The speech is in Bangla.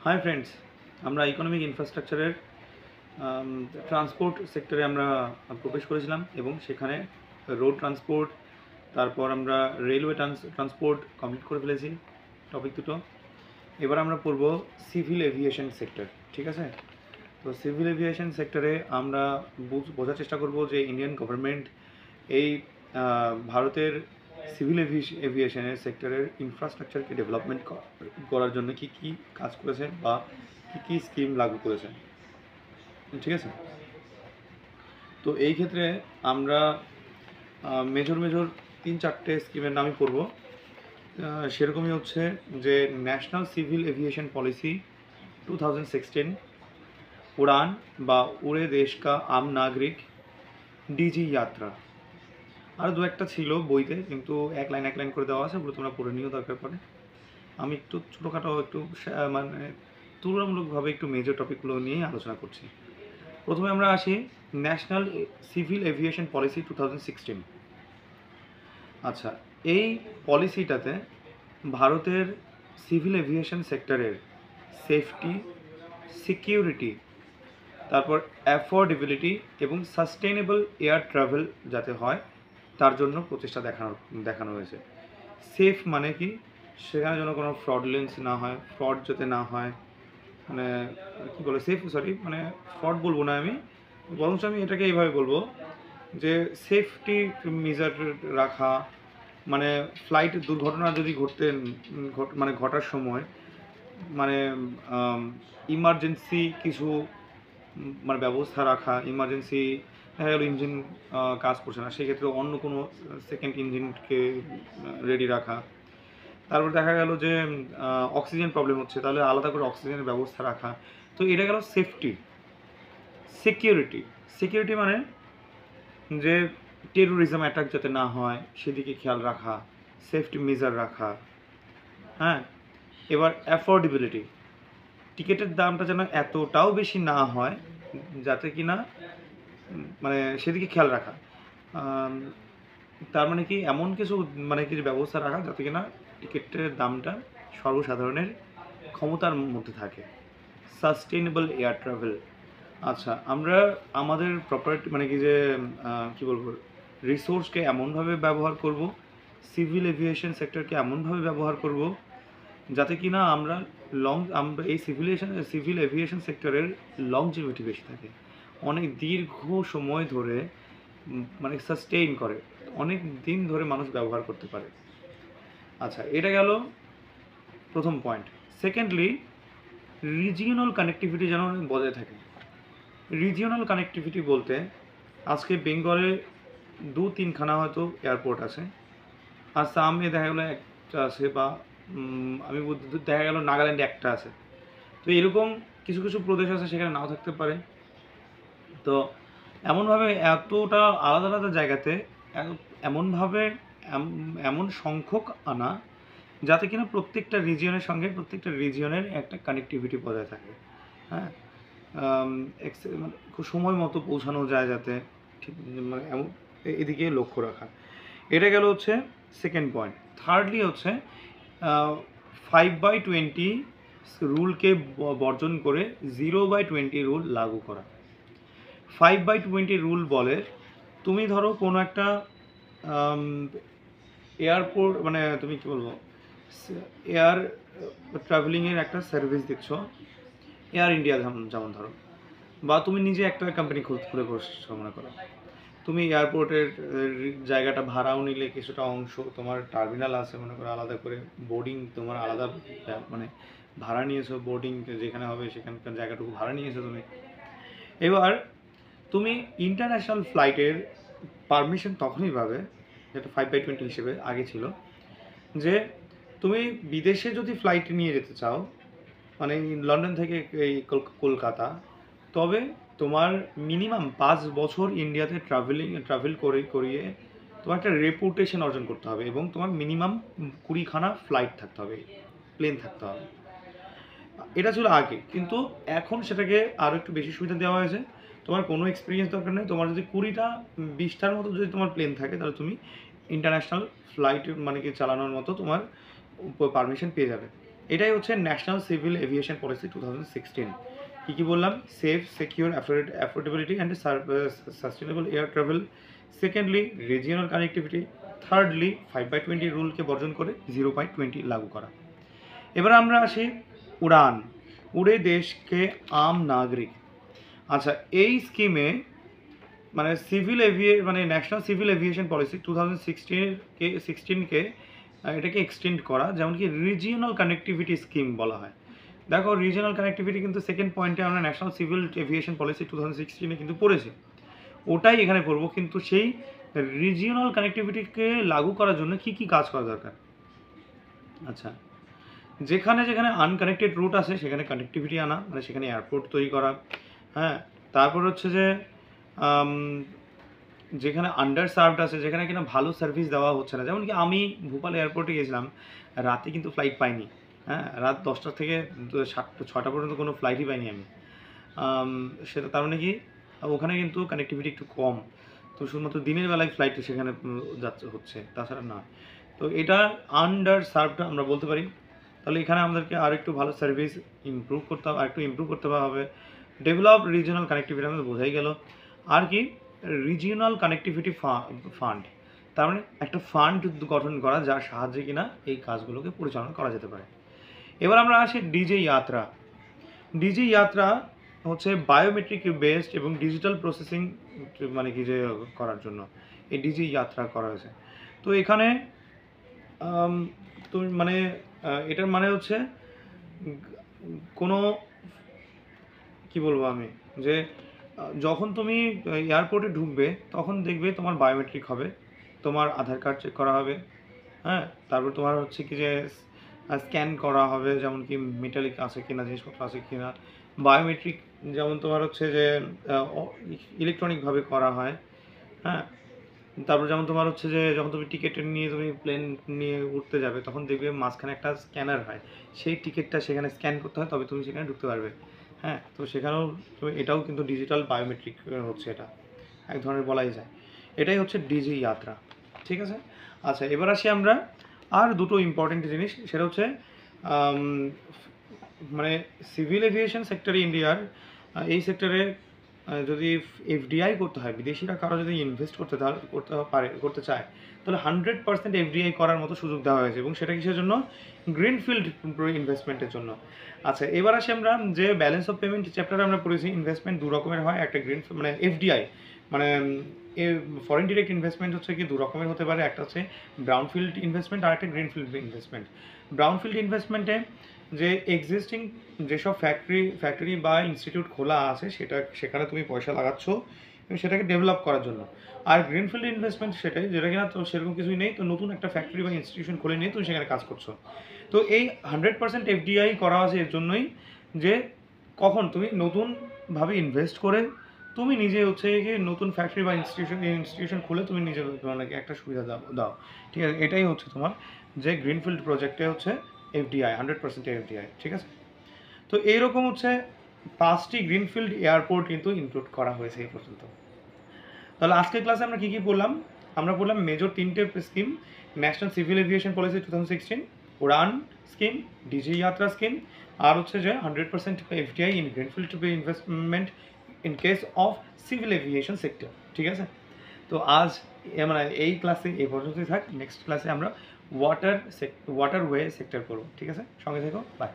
হাই ফ্রেন্ডস, আমরা ইকোনমিক ইনফ্রাস্ট্রাকচারের ট্রান্সপোর্ট সেক্টরে আমরা প্রবেশ করেছিলাম এবং সেখানে রোড ট্রান্সপোর্ট, তারপর আমরা রেলওয়ে ট্রান্সপোর্ট কমপ্লিট করে ফেলেছি টপিক দুটো। এবার আমরা পড়ব সিভিল এভিয়েশন সেক্টর, ঠিক আছে? তো সিভিল এভিয়েশন সেক্টরে আমরা বোঝার চেষ্টা করব যে ইন্ডিয়ান গভর্নমেন্ট এই ভারতের সিভিল এভিয়েশনের সেক্টরের ইনফ্রাস্ট্রাকচারকে ডেভেলপমেন্ট করার জন্য কী কী কাজ করেছে বা কী কী স্কিম লাগু করেছে, ঠিক আছে? তো এই ক্ষেত্রে আমরা মেজর 3-4টে স্কিমের নামই পড়ব। সেরকমই হচ্ছে যে ন্যাশনাল সিভিল এভিয়েশন পলিসি 2016, উড়ান বা উড়ে দেশ কা আম নাগরিক, ডিজি যাত্রা। আর দু একটা ছিল বইতে, কিন্তু এক লাইন করে দেওয়া আছে, ওগুলো তোমরা পড়ে নিও দরকার পড়ে। আমি একটু ছোটোখাটো একটু মানে তুলনামূলকভাবে একটু মেজর টপিকগুলো নিয়ে আলোচনা করছি। প্রথমে আমরা আসি ন্যাশনাল সিভিল এভিয়েশন পলিসি 2016। আচ্ছা, এই পলিসিটাতে ভারতের সিভিল এভিয়েশন সেক্টরের সেফটি, সিকিউরিটি, তারপর অ্যাফোর্ডেবিলিটি এবং সাস্টেনেবল এয়ার ট্রাভেল যাতে হয় তার জন্য প্রচেষ্টা দেখানো হয়েছে। সেফ মানে কি, সেখানে যেন কোনো ফ্রডলেন্স না হয়, ফ্রড যাতে না হয়, মানে কী বলে মানে ফ্রড বলবো না আমি, বরঞ্চ আমি এটাকে এইভাবে বলবো যে সেফটি মেজার রাখা, মানে ফ্লাইট দুর্ঘটনা যদি ঘটার সময় মানে ইমার্জেন্সি কিছু মানে ব্যবস্থা রাখা, ইমার্জেন্সি দেখা গেলো ইঞ্জিন কাজ করছে না, সেক্ষেত্রে অন্য কোনো সেকেন্ড ইঞ্জিনকে রেডি রাখা। তারপর দেখা গেল যে অক্সিজেন প্রবলেম হচ্ছে, তাহলে আলাদা করে অক্সিজেনের ব্যবস্থা রাখা। তো এটা গেল সেফটি। সিকিউরিটি মানে যে টেরোরিজম অ্যাটাক যাতে না হয় সেদিকে খেয়াল রাখা, সেফটি মেজার রাখা। হ্যাঁ, এবার অ্যাফোর্ডেবিলিটি, টিকিটের দামটা যেন এতটাও বেশি না হয় যাতে কি না মানে সেদিকে খেয়াল রাখা। তার মানে কি এমন কিছু ব্যবস্থা রাখা যাতে কিনা টিকিটের দামটা সর্বসাধারণের ক্ষমতার মধ্যে থাকে। Sustainable air travel. আচ্ছা, আমরা আমাদের প্রপার্টি কী বলবো, রিসোর্সকে এমনভাবে ব্যবহার করব, সিভিল এভিয়েশন সেক্টরকে এমনভাবে ব্যবহার করব যাতে কিনা আমরা এই সিভিল এভিয়েশন সেক্টরের লংজিভিটি বেশি থাকে, অনেক দীর্ঘ সময় ধরে মানে সাস্টেইন করে, অনেক দিন ধরে মানুষ ব্যবহার করতে পারে। আচ্ছা, এটা গেল প্রথম পয়েন্ট। সেকেন্ডলি, রিজিওনাল কানেক্টিভিটি যেন বজায় থাকে। রিজিওনাল কানেক্টিভিটি বলতে আজকে বেঙ্গলে 2-3খানা হয়তো এয়ারপোর্ট আছে, আসামে দেখা গেলো একটা আছে, বা আমি দেখা গেল নাগাল্যান্ডে একটা আছে। তো এরকম কিছু কিছু প্রদেশ আছে সেখানে নাও থাকতে পারে। তো এমনভাবে এতটা আলাদা আলাদা জায়গাতে এমনভাবে এমন সংখ্যক আনা যাতে কিনা প্রত্যেকটা রিজিয়নের সঙ্গে প্রত্যেকটা রিজিয়নের একটা কানেক্টিভিটি বজায় থাকে। হ্যাঁ, খুব সময় মতো পৌঁছানো যায় যাতে, ঠিক মানে এমন এদিকে লক্ষ্য রাখা। এটা গেল হচ্ছে সেকেন্ড পয়েন্ট। থার্ডলি হচ্ছে 5/20 রুলকে বর্জন করে 0/20 রুল লাগু করা। 5/20 রুল বলে, তুমি ধরো কোনো একটা এয়ারপোর্ট মানে তুমি কী বলবো, এয়ার ট্রাভেলিংয়ের একটা সার্ভিস দিচ্ছ, এয়ার ইন্ডিয়া যেমন ধরো, বা তুমি নিজে একটা কোম্পানি খুলে বসছো মনে করো, তুমি এয়ারপোর্টের জায়গাটা ভাড়াও নিলে, কিছুটা অংশ তোমার টার্মিনাল আছে মনে করো, আলাদা করে বোর্ডিং তোমার আলাদা মানে ভাড়া নিয়েছো, বোর্ডিং যেখানে হবে সেখানকার জায়গাটুকু ভাড়া নিয়েছো তুমি। এবার তুমি ইন্টারন্যাশনাল ফ্লাইটের পারমিশন তখনই পাবে, যেটা 5/20 হিসেবে আগে ছিল, যে তুমি বিদেশে যদি ফ্লাইট নিয়ে যেতে চাও, মানে লন্ডন থেকে এই কলকাতা, তবে তোমার মিনিমাম 5 বছর ইন্ডিয়াতে ট্রাভেল করিয়ে তোমার একটা রেপুটেশন অর্জন করতে হবে, এবং তোমার মিনিমাম 20খানা ফ্লাইট থাকতে হবে, প্লেন থাকতে হবে। এটা ছিল আগে, কিন্তু এখন সেটাকে আরও একটু বেশি সুবিধা দেওয়া হয়েছে। তোমার কোনো এক্সপিরিয়েন্স দরকার নেই, তোমার যদি 20টার মতো যদি তোমার প্লেন থাকে, তাহলে তুমি ইন্টারন্যাশনাল ফ্লাইট চালানোর মতো তোমার পারমিশন পেয়ে যাবে। এটাই হচ্ছে ন্যাশনাল সিভিল এভিয়েশন পলিসি 2016। কী বললাম? Safe, secure, affordability and sustainable air travel. Secondly regional connectivity. Thirdly 5/20 রুলকে বর্জন করে 0/20 লাগু করা। এবার আমরা আসি উড়ান, উড়ে দেশকে আম নাগরিক। আচ্ছা, এই স্কিমে মানে ন্যাশনাল সিভিল এভিয়েশন পলিসি 2016কে এটাকে এক্সটেন্ড করা, যেমন কি রিজিওনাল কানেক্টিভিটি স্কিম বলা হয়। দেখো, রিজিওনাল কানেক্টিভিটি কিন্তু সেকেন্ড পয়েন্টে আমরা ন্যাশনাল সিভিল এভিয়েশন পলিসি 2016 কিন্তু পড়েছি, ওটাই এখানে পড়বো। কিন্তু সেই রিজিওনাল কানেক্টিভিটিকে লাগু করার জন্য কি কি কাজ করা দরকার? আচ্ছা, যেখানে যেখানে আনকানেক্টেড রুট আছে সেখানে কানেক্টিভিটি আনা, মানে সেখানে এয়ারপোর্ট তৈরি করা। হ্যাঁ, তারপর হচ্ছে যে যেখানে আন্ডার সার্ভড আছে, যেখানে কিনা ভালো সার্ভিস দেওয়া হচ্ছে না, যেমন কি আমি ভোপাল এয়ারপোর্টে গেছিলাম, রাতে কিন্তু ফ্লাইট পাইনি। হ্যাঁ, রাত 10টা থেকে 6টা পর্যন্ত কোনো ফ্লাইটই পাইনি আমি। সেটা তার মানে কি ওখানে কিন্তু কানেক্টিভিটি একটু কম, তো শুধুমাত্র দিনের বেলায় ফ্লাইট সেখানে হচ্ছে, তাছাড়া না। তো এটা আন্ডার সার্ভড আমরা বলতে পারি। তাহলে এখানে আমাদেরকে আর একটু ভালো সার্ভিস ইমপ্রুভ করতে হবে, আর একটু ইমপ্রুভ করতে হবে। ডেভেলপ রিজিওনাল কানেক্টিভিটি আমাদের বোঝাই গেল। আর কি? রিজিওনাল কানেক্টিভিটি ফান্ড, তার মানে একটা ফান্ড গঠন করা যার সাহায্যে কিনা এই কাজগুলোকে পরিচালনা করা যেতে পারে। এবার আমরা আসি ডিজে যাত্রা। ডিজে যাত্রা হচ্ছে বায়োমেট্রিক বেসড এবং ডিজিটাল প্রসেসিং মানে কি যে করার জন্য এই ডিজি যাত্রা করা হয়েছে। তো এখানে তো মানে এটার মানে হচ্ছে কোনো কি বলবো আমি, যে যখন তুমি এয়ারপোর্টে ঢুকবে তখন দেখবে তোমার বায়োমেট্রিক হবে, তোমার আধার কার্ড চেক করা হবে। হ্যাঁ, তারপর তোমার হচ্ছে কি যে স্ক্যান করা হবে, যেমন কি মেটালিক আছে কিনা, জিনিসপত্র আছে কিনা। বায়োমেট্রিক যেমন তোমার হচ্ছে যে ইলেকট্রনিকভাবে করা হয়। হ্যাঁ, তারপর যেমন তোমার হচ্ছে যে যখন তুমি টিকিট নিয়ে তুমি প্লেন নিয়ে উঠতে যাবে তখন দেখবে মাঝখানে একটা স্ক্যানার হয়, সেই টিকিটটা সেখানে স্ক্যান করতে হয়, তবে তুমি সেখানে ঢুকতে পারবে। হ্যাঁ, তো সেখানেও এটাও কিন্তু ডিজিটাল বায়োমেট্রিক হচ্ছে, এটা এক ধরনের বলাই যায়। এটাই হচ্ছে ডিজি যাত্রা। ঠিক আছে। আচ্ছা, এবার আসি আমরা আর দুটো ইম্পর্টেন্ট জিনিস, সেটা হচ্ছে মানে সিভিল এভিয়েশন সেক্টরে ইন্ডিয়ার এই সেক্টরে যদি এফডিআই করতে হয়, বিদেশিরা কারো যদি ইনভেস্ট করতে চায়, তাহলে 100% এফডিআই করার মতো সুযোগ দেওয়া হয়েছে, এবং সেটা কিসের জন্য? গ্রিনফিল্ড ইনভেস্টমেন্টের জন্য। আচ্ছা, এবার আসি আমরা যে ব্যালেন্স অফ পেমেন্ট চ্যাপ্টারে আমরা পড়েছি, ইনভেস্টমেন্ট দু রকমের হয়, একটা মানে এফডিআই মানে ফরেন ডিরেক্ট ইনভেস্টমেন্ট হচ্ছে কি দু রকমের হতে পারে, একটা হচ্ছে ব্রাউনফিল্ড ইনভেস্টমেন্ট আর একটা গ্রিনফিল্ড ইনভেস্টমেন্ট। ব্রাউনফিল্ড ইনভেস্টমেন্টে যে এক্সিস্টিং যেসব ফ্যাক্টরি বা ইনস্টিটিউট খোলা আছে সেখানে তুমি পয়সা লাগাচ্ছ এবং সেটাকে ডেভেলপ করার জন্য। আর গ্রিনফিল্ড ইনভেস্টমেন্ট সেটাই, যেটা কিনা তো সেরকম কিছুই নেই, তো নতুন একটা ফ্যাক্টরি বা ইনস্টিটিউশন খুলে নিয়ে তুমি সেখানে কাজ করছো। তো এই 100% এফডিআই করা আছে এর জন্যই যে কখন তুমি নতুনভাবে ইনভেস্ট করে তুমি নিজে হচ্ছে গিয়ে নতুন ফ্যাক্টরি বা ইনস্টিটিউশন খুলে তুমি নিজে তোমাকে একটা সুবিধা দাও। ঠিক আছে, এটাই হচ্ছে তোমার যে গ্রিনফিল্ড প্রজেক্টে হচ্ছে এফডিআই, 100% এফডিআই। ঠিক আছে। তো এইরকম হচ্ছে 5টি গ্রিনফিল্ড এয়ারপোর্ট কিন্তু ইনক্লুড করা হয়েছে এই পর্যন্ত। তাহলে আজকের ক্লাসে আমরা কী কী পড়লাম? আমরা পড়লাম মেজর 3টে scheme, national civil aviation policy 2016, উড়ান স্কিম, ডিজি যাত্রা স্কিম, আর হচ্ছে যে 100% FDI in greenfield investment in case of civil aviation sector. ঠিক আছে। তো আজ মানে এই ক্লাসে এই পর্যন্তই থাক। নেক্সট ক্লাসে আমরা ওয়াটারওয়ে সেক্টর করবো। ঠিক আছে, সঙ্গে থেকো, বাই।